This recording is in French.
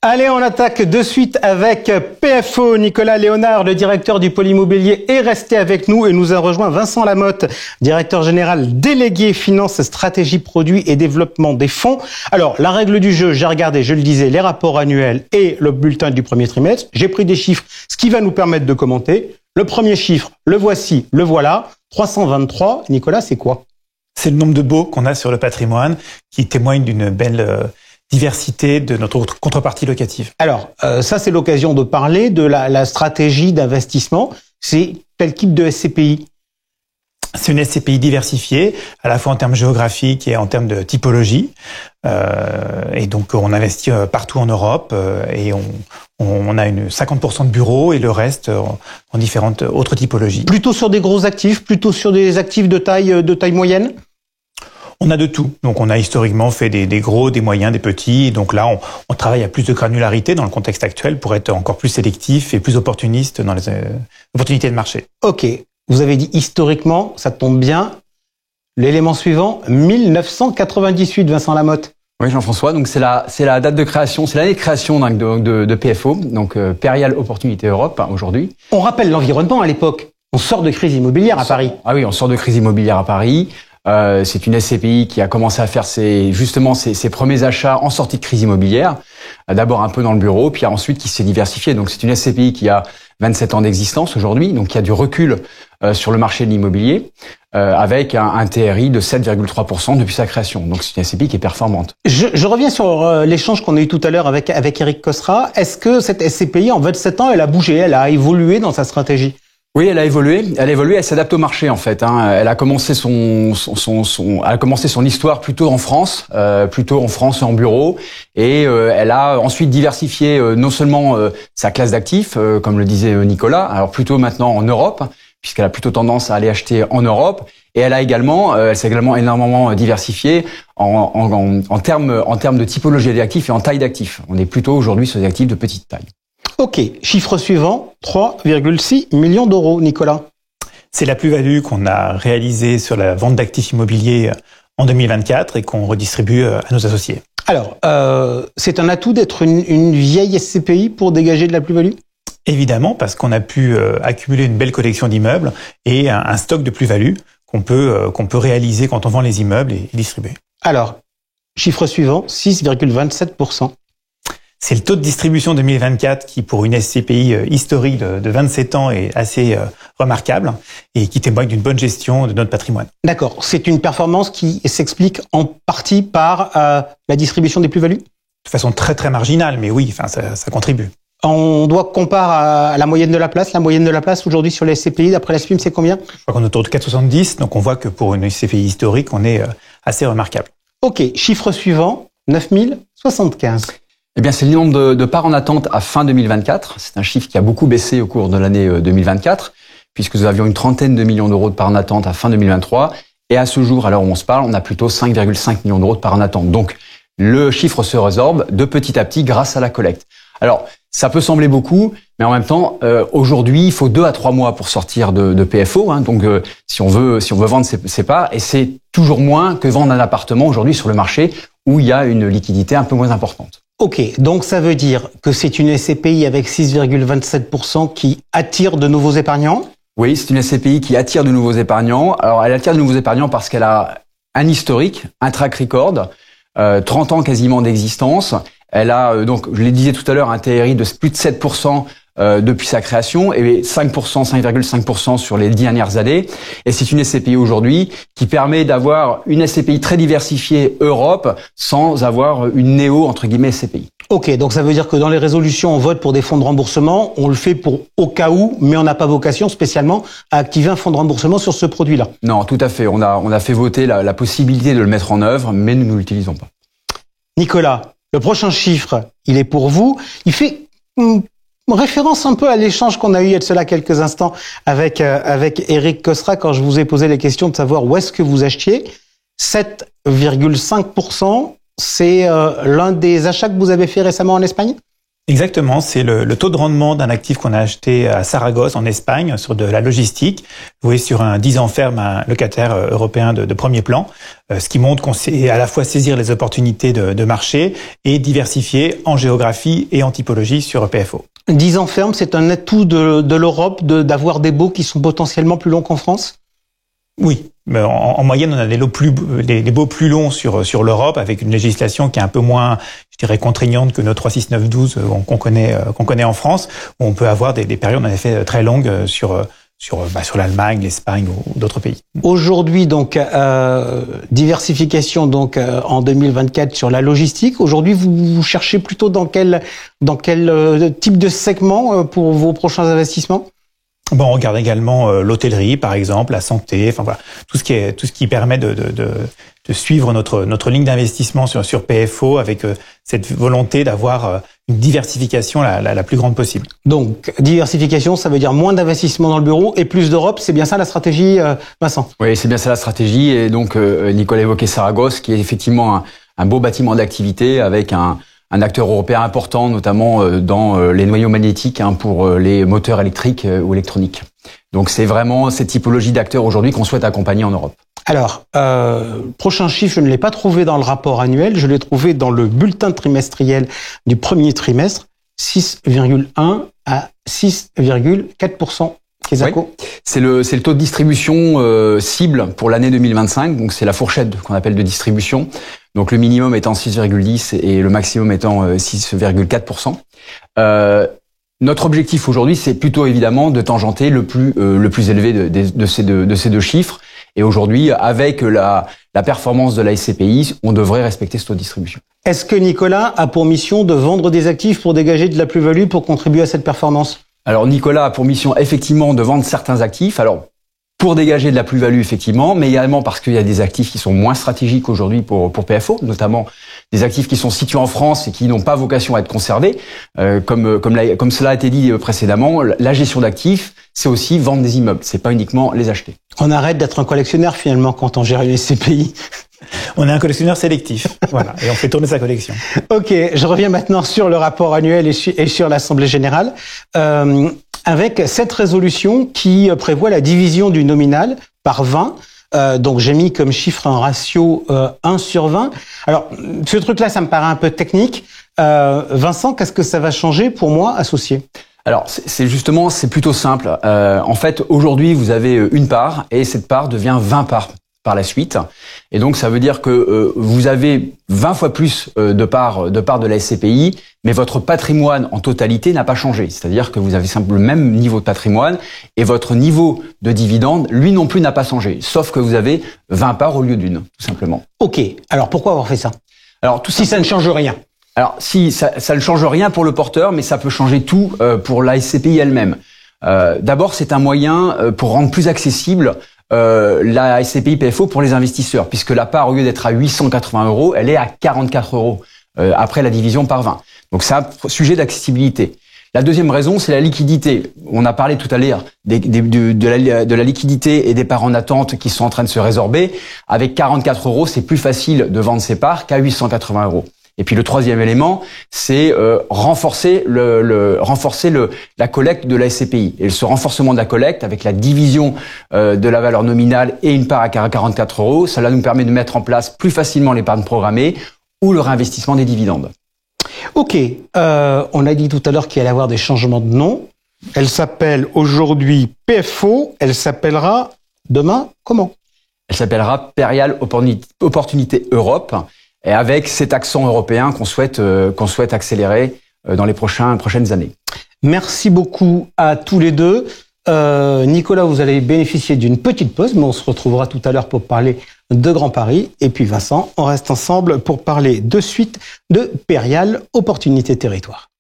Allez, on attaque de suite avec PFO. Nicolas Léonard, le directeur du pôle immobilier, est resté avec nous et nous a rejoint Vincent Lamotte, directeur général délégué finance, stratégie, produits et développement des fonds. Alors, la règle du jeu, j'ai regardé, je le disais, les rapports annuels et le bulletin du premier trimestre. J'ai pris des chiffres, ce qui va nous permettre de commenter. Le premier chiffre, le voici, le voilà, 323. Nicolas, c'est quoi? C'est le nombre de baux qu'on a sur le patrimoine qui témoigne d'une belle diversité de notre contrepartie locative. Alors, ça, c'est l'occasion de parler de la stratégie d'investissement. C'est quel type de SCPI? C'est une SCPI diversifiée, à la fois en termes géographiques et en termes de typologie. Et donc, on investit partout en Europe et on a 50% de bureaux et le reste en différentes autres typologies. Plutôt sur des gros actifs, plutôt sur des actifs de taille moyenne? On a de tout. Donc, on a historiquement fait des gros, des moyens, des petits. Et donc là, on travaille à plus de granularité dans le contexte actuel pour être encore plus sélectif et plus opportuniste dans les opportunités de marché. Ok. Vous avez dit historiquement, ça tombe bien. L'élément suivant, 1998, Vincent Lamotte. Oui, Jean-François. Donc, c'est la date de création, c'est l'année de création de PFO, donc Perial Opportunité Europe, aujourd'hui. On rappelle l'environnement à l'époque. On sort de crise immobilière à Paris. Ah oui, on sort de crise immobilière à Paris. C'est une SCPI qui a commencé à faire ses premiers achats en sortie de crise immobilière. D'abord un peu dans le bureau, puis ensuite qui s'est diversifiée. Donc c'est une SCPI qui a 27 ans d'existence aujourd'hui, donc qui a du recul sur le marché de l'immobilier, avec un TRI de 7,3% depuis sa création. Donc c'est une SCPI qui est performante. Je reviens sur l'échange qu'on a eu tout à l'heure avec Eric Cosra. Est-ce que cette SCPI, en 27 ans, elle a bougé, elle a évolué dans sa stratégie? Oui, elle a évolué, elle s'adapte au marché en fait. Elle a commencé son histoire plutôt en France et en bureau, et elle a ensuite diversifié non seulement sa classe d'actifs, comme le disait Nicolas, alors plutôt maintenant en Europe, puisqu'elle a plutôt tendance à aller acheter en Europe, et elle s'est également énormément diversifiée en termes de typologie d'actifs et en taille d'actifs. On est plutôt aujourd'hui sur des actifs de petite taille. Ok, chiffre suivant, 3,6 millions d'euros, Nicolas. C'est la plus-value qu'on a réalisée sur la vente d'actifs immobiliers en 2024 et qu'on redistribue à nos associés. Alors, c'est un atout d'être une vieille SCPI pour dégager de la plus-value? Évidemment, parce qu'on a pu accumuler une belle collection d'immeubles et un stock de plus-value qu'on peut réaliser quand on vend les immeubles et distribuer. Alors, chiffre suivant, 6,27%. C'est le taux de distribution 2024 qui, pour une SCPI historique de 27 ans, est assez remarquable et qui témoigne d'une bonne gestion de notre patrimoine. D'accord. C'est une performance qui s'explique en partie par la distribution des plus-values? De façon très très marginale, mais oui, ça contribue. On doit comparer à la moyenne de la place. La moyenne de la place aujourd'hui sur les SCPI, d'après la SPIM, c'est combien? Je crois qu'on est autour de 4,70, donc on voit que pour une SCPI historique, on est assez remarquable. Ok, chiffre suivant, 9075. Eh bien, c'est le nombre de parts en attente à fin 2024. C'est un chiffre qui a beaucoup baissé au cours de l'année 2024, puisque nous avions une trentaine de millions d'euros de parts en attente à fin 2023. Et à ce jour, à l'heure où on se parle, on a plutôt 5,5 millions d'euros de parts en attente. Donc, le chiffre se résorbe de petit à petit grâce à la collecte. Alors, ça peut sembler beaucoup, mais en même temps, aujourd'hui, il faut 2 à 3 mois pour sortir de PFO. Donc, si on veut vendre ses parts, et c'est toujours moins que vendre un appartement aujourd'hui sur le marché où il y a une liquidité un peu moins importante. Ok, donc ça veut dire que c'est une SCPI avec 6,27% qui attire de nouveaux épargnants? Oui, c'est une SCPI qui attire de nouveaux épargnants. Alors, elle attire de nouveaux épargnants parce qu'elle a un historique, un track record, 30 ans quasiment d'existence. Elle a, donc, je l'ai disais tout à l'heure, un TRI de plus de 7% depuis sa création et 5,5% sur les 10 dernières années. Et c'est une SCPI aujourd'hui qui permet d'avoir une SCPI très diversifiée Europe sans avoir une néo, entre guillemets, SCPI. Ok, donc ça veut dire que dans les résolutions, on vote pour des fonds de remboursement, on le fait pour au cas où, mais on n'a pas vocation spécialement à activer un fonds de remboursement sur ce produit-là. Non, tout à fait. On a fait voter la possibilité de le mettre en œuvre, mais nous ne l'utilisons pas. Nicolas, le prochain chiffre, il est pour vous. Il fait référence un peu à l'échange qu'on a eu il y a de cela quelques instants avec Eric Cosra quand je vous ai posé les questions de savoir où est-ce que vous achetiez. 7,5%, c'est l'un des achats que vous avez fait récemment en Espagne? Exactement, c'est le taux de rendement d'un actif qu'on a acheté à Saragosse, en Espagne, sur de la logistique. Vous voyez sur un 10 ans ferme un locataire européen de premier plan, ce qui montre qu'on sait à la fois saisir les opportunités de marché et diversifier en géographie et en typologie sur PFO. 10 ans ferme, c'est un atout de l'Europe d'avoir des baux qui sont potentiellement plus longs qu'en France? Oui, en moyenne, on a des baux plus longs sur l'Europe, avec une législation qui est un peu moins, je dirais, contraignante que nos 36912 qu'on connaît en France, où on peut avoir des périodes en effet très longues sur l'Allemagne, l'Espagne ou d'autres pays. Aujourd'hui, donc, diversification donc en 2024 sur la logistique. Aujourd'hui, vous cherchez plutôt dans quel type de segment pour vos prochains investissements? Bon, on regarde également l'hôtellerie, par exemple, la santé, enfin voilà, tout ce qui permet de suivre notre ligne d'investissement sur PFO avec cette volonté d'avoir une diversification la plus grande possible. Donc, diversification, ça veut dire moins d'investissement dans le bureau et plus d'Europe. C'est bien ça la stratégie, Vincent? Oui, c'est bien ça la stratégie. Et donc, Nicolas évoquait Saragosse, qui est effectivement un beau bâtiment d'activité avec un acteur européen important, notamment dans les noyaux magnétiques pour les moteurs électriques ou électroniques. Donc, c'est vraiment cette typologie d'acteurs aujourd'hui qu'on souhaite accompagner en Europe. Alors, prochain chiffre, je ne l'ai pas trouvé dans le rapport annuel, je l'ai trouvé dans le bulletin trimestriel du premier trimestre, 6,1 à 6,4%. Oui, c'est le taux de distribution cible pour l'année 2025, donc c'est la fourchette qu'on appelle de distribution. Donc le minimum étant 6,10 et le maximum étant 6,4%. Notre objectif aujourd'hui, c'est plutôt évidemment de tangenter le plus élevé de ces deux chiffres. Et aujourd'hui, avec la performance de la SCPI, on devrait respecter ce taux de distribution. Est-ce que Nicolas a pour mission de vendre des actifs pour dégager de la plus-value pour contribuer à cette performance? Alors Nicolas a pour mission effectivement de vendre certains actifs. Alors pour dégager de la plus-value effectivement, mais également parce qu'il y a des actifs qui sont moins stratégiques aujourd'hui pour PFO, notamment des actifs qui sont situés en France et qui n'ont pas vocation à être conservés. Comme cela a été dit précédemment, la gestion d'actifs, c'est aussi vendre des immeubles. C'est pas uniquement les acheter. On arrête d'être un collectionneur finalement quand on gère une SCPI. On est un collectionneur sélectif, voilà, et on fait tourner sa collection. Ok, je reviens maintenant sur le rapport annuel et sur l'Assemblée générale, avec cette résolution qui prévoit la division du nominal par 20. Donc j'ai mis comme chiffre un ratio 1/20. Alors ce truc-là, ça me paraît un peu technique. Vincent, qu'est-ce que ça va changer pour moi, associé? Alors c'est plutôt simple. En fait, aujourd'hui, vous avez une part et cette part devient 20 parts par la suite. Et donc, ça veut dire que vous avez 20 fois plus de parts de la SCPI, mais votre patrimoine en totalité n'a pas changé. C'est-à-dire que vous avez le même niveau de patrimoine et votre niveau de dividende, lui non plus, n'a pas changé. Sauf que vous avez 20 parts au lieu d'une, tout simplement. Ok. Alors, pourquoi avoir fait ça? Alors, si ça ne change rien. Alors, si ça ne change rien pour le porteur, mais ça peut changer tout pour la SCPI elle-même. D'abord, c'est un moyen pour rendre plus accessible la SCPI PFO pour les investisseurs, puisque la part, au lieu d'être à 880 €, elle est à 44 € après la division par 20. Donc c'est un sujet d'accessibilité. La deuxième raison, c'est la liquidité. On a parlé tout à l'heure de la liquidité et des parts en attente qui sont en train de se résorber. Avec 44 €, c'est plus facile de vendre ses parts qu'à 880 €. Et puis le troisième élément, c'est renforcer la collecte de la SCPI. Et ce renforcement de la collecte, avec la division de la valeur nominale et une part à 44 €, cela nous permet de mettre en place plus facilement l'épargne programmée ou le réinvestissement des dividendes. Ok, on a dit tout à l'heure qu'il allait y avoir des changements de nom. Elle s'appelle aujourd'hui PFO, elle s'appellera demain comment? Elle s'appellera Perial Opportunité Europe. Et avec cet accent européen qu'on souhaite accélérer dans les prochaines années. Merci beaucoup à tous les deux. Nicolas, vous allez bénéficier d'une petite pause, mais on se retrouvera tout à l'heure pour parler de Grand Paris. Et puis Vincent, on reste ensemble pour parler de suite de Perial Opportunité Territoire.